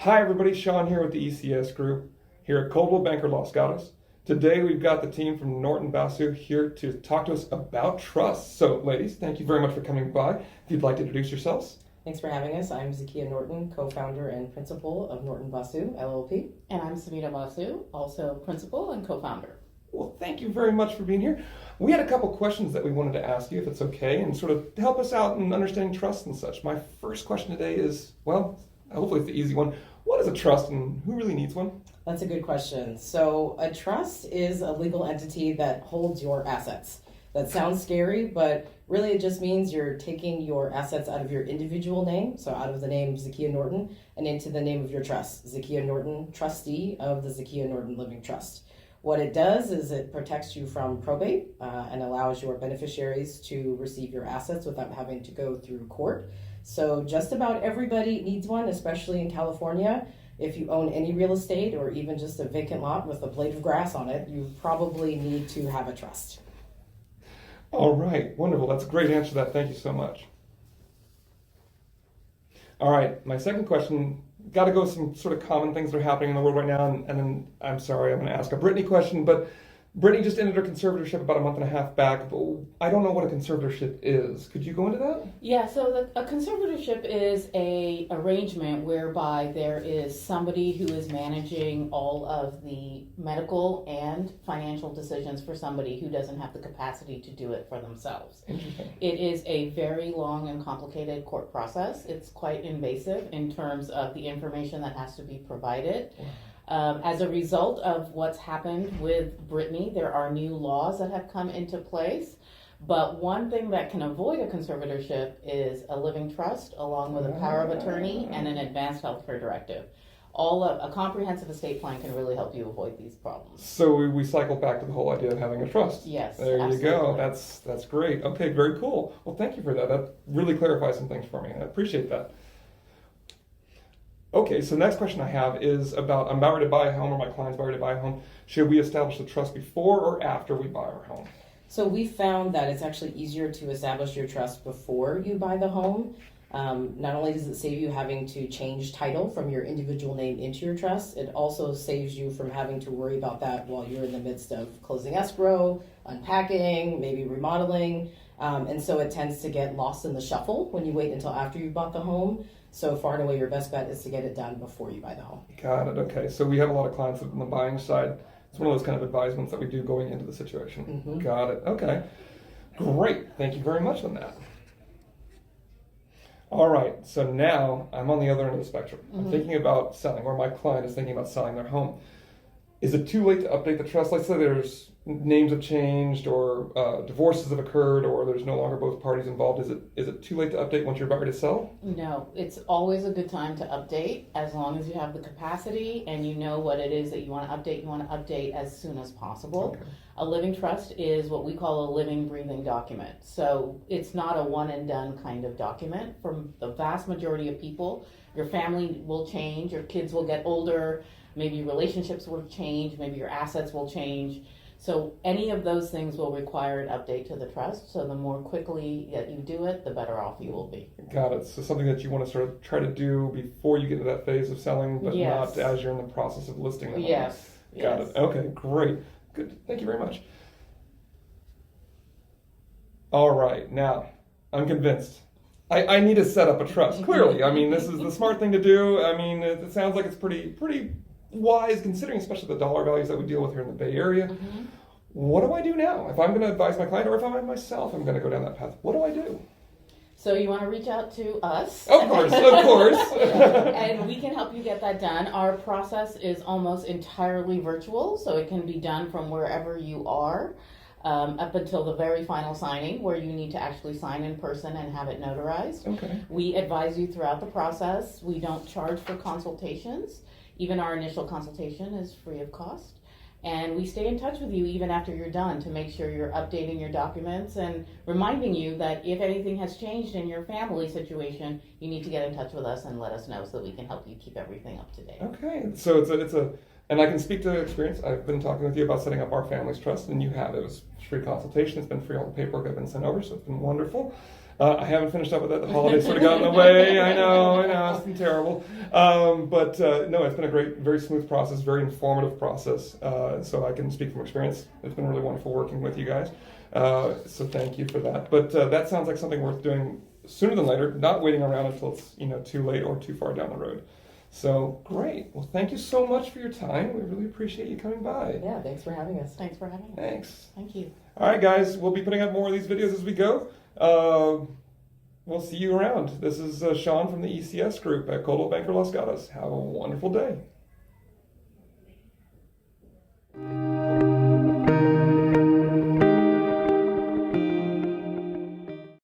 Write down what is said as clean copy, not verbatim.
Hi everybody, Sean here with the ECS Group here at Coldwell Banker Law Scottus. Today we've got the team from Norton Basu here to talk to us about trust. So ladies, thank you very much for coming by. If you'd like to introduce yourselves. Thanks for having us. I'm Zakiya Norton, co-founder and principal of Norton Basu, LLP. And I'm Norton Basu, also principal and co-founder. Well, thank you very much for being here. We had a couple questions that we wanted to ask you, if it's okay, and sort of help us out in understanding trust and such. My first question today is, well, hopefully it's the easy one. What is a trust and who really needs one? That's a good question. So a trust is a legal entity that holds your assets. That sounds scary, but really it just means you're taking your assets out of your individual name, so out of the name Zakiya Norton, and into the name of your trust, Zakiya Norton, trustee of the Zakiya Norton Living Trust. What it does is it protects you from probate and allows your beneficiaries to receive your assets without having to go through court. So just about everybody needs one, especially in California. If you own any real estate or even just a vacant lot with a blade of grass on it, you probably need to have a trust. All right, wonderful. That's a great answer to that. Thank you so much. All right, my second question, got to go with some sort of common things that are happening in the world right now, and then I'm sorry, I'm going to ask a Brittany question, but Brittany just ended her conservatorship about a month and a half back, but I don't know what a conservatorship is. Could you go into that? Yeah, so a conservatorship is a arrangement whereby there is somebody who is managing all of the medical and financial decisions for somebody who doesn't have the capacity to do it for themselves. Interesting. It is a very long and complicated court process. It's quite invasive in terms of the information that has to be provided. Wow. As a result of what's happened with Brittany, there are new laws that have come into place. But one thing that can avoid a conservatorship is a living trust, along with a power of attorney and an advanced healthcare directive. All of a comprehensive estate plan can really help you avoid these problems. So we cycle back to the whole idea of having a trust. Yes, there absolutely. you go. That's great. Okay, very cool. Well, thank you for that. That really clarifies some things for me. I appreciate that. Okay, so the next question I have is about, I'm about ready to buy a home, or my client's about ready to buy a home. Should we establish the trust before or after we buy our home? So we found that it's actually easier to establish your trust before you buy the home. Not only does it save you having to change title from your individual name into your trust, it also saves you from having to worry about that while you're in the midst of closing escrow, unpacking, maybe remodeling. And so it tends to get lost in the shuffle when you wait until after you've bought the home. So far and away, your best bet is to get it done before you buy the home. Got it. Okay. So we have a lot of clients on the buying side. It's one of those kind of advisements that we do going into the situation. Mm-hmm. Got it. Okay. Great. Thank you very much on that. All right. So now I'm on the other end of the spectrum. Mm-hmm. I'm thinking about selling, or my client is thinking about selling their home. Is it too late to update the trust? Let's say there's names have changed, or divorces have occurred, or there's no longer both parties involved. Is it too late to update once you're about ready to sell? No, it's always a good time to update as long as you have the capacity and you know what it is that you want to update. You want to update as soon as possible. Okay. A living trust is what we call a living, breathing document. So it's not a one and done kind of document. For the vast majority of people, your family will change, your kids will get older, maybe relationships will change, maybe your assets will change. So any of those things will require an update to the trust. So the more quickly that you do it, the better off you will be. Got it. So something that you want to sort of try to do before you get into that phase of selling, but Yes. not as you're in the process of listing them. Yes. Got Yes. it. Okay, great. Good. Thank you very much. All right. Now, I'm convinced. I need to set up a trust. Clearly. I mean, this is the smart thing to do. I mean, it sounds like it's pretty wise, considering especially the dollar values that we deal with here in the Bay Area. Mm-hmm. What do I do now? If I'm going to advise my client, or if I'm myself, I'm going to go down that path, what do I do? So you want to reach out to us. Of course, of course. And we can help you get that done. Our process is almost entirely virtual, so it can be done from wherever you are, up until the very final signing, where you need to actually sign in person and have it notarized. Okay. We advise you throughout the process. We don't charge for consultations. Even our initial consultation is free of cost. And we stay in touch with you even after you're done to make sure you're updating your documents and reminding you that if anything has changed in your family situation, you need to get in touch with us and let us know so that we can help you keep everything up to date. Okay, so it's a, and I can speak to experience. I've been talking with you about setting up our family's trust, and you have. It was free consultation. It's been free. All the paperwork I've been sent over, so it's been wonderful. I haven't finished up with that. The holidays sort of got in the way. I know, it's been terrible. But no, it's been a great, very smooth process, very informative process. So I can speak from experience. It's been really wonderful working with you guys. So thank you for that. But that sounds like something worth doing sooner than later, not waiting around until it's too late or too far down the road. So great. Well, thank you so much for your time. We really appreciate you coming by. Yeah, thanks for having us. Thanks for having us. Thanks. Thank you. All right, guys. We'll be putting out more of these videos as we go. We'll see you around. This is Sean from the ECS Group at Coldwell Banker Los Gatos. Have a wonderful day.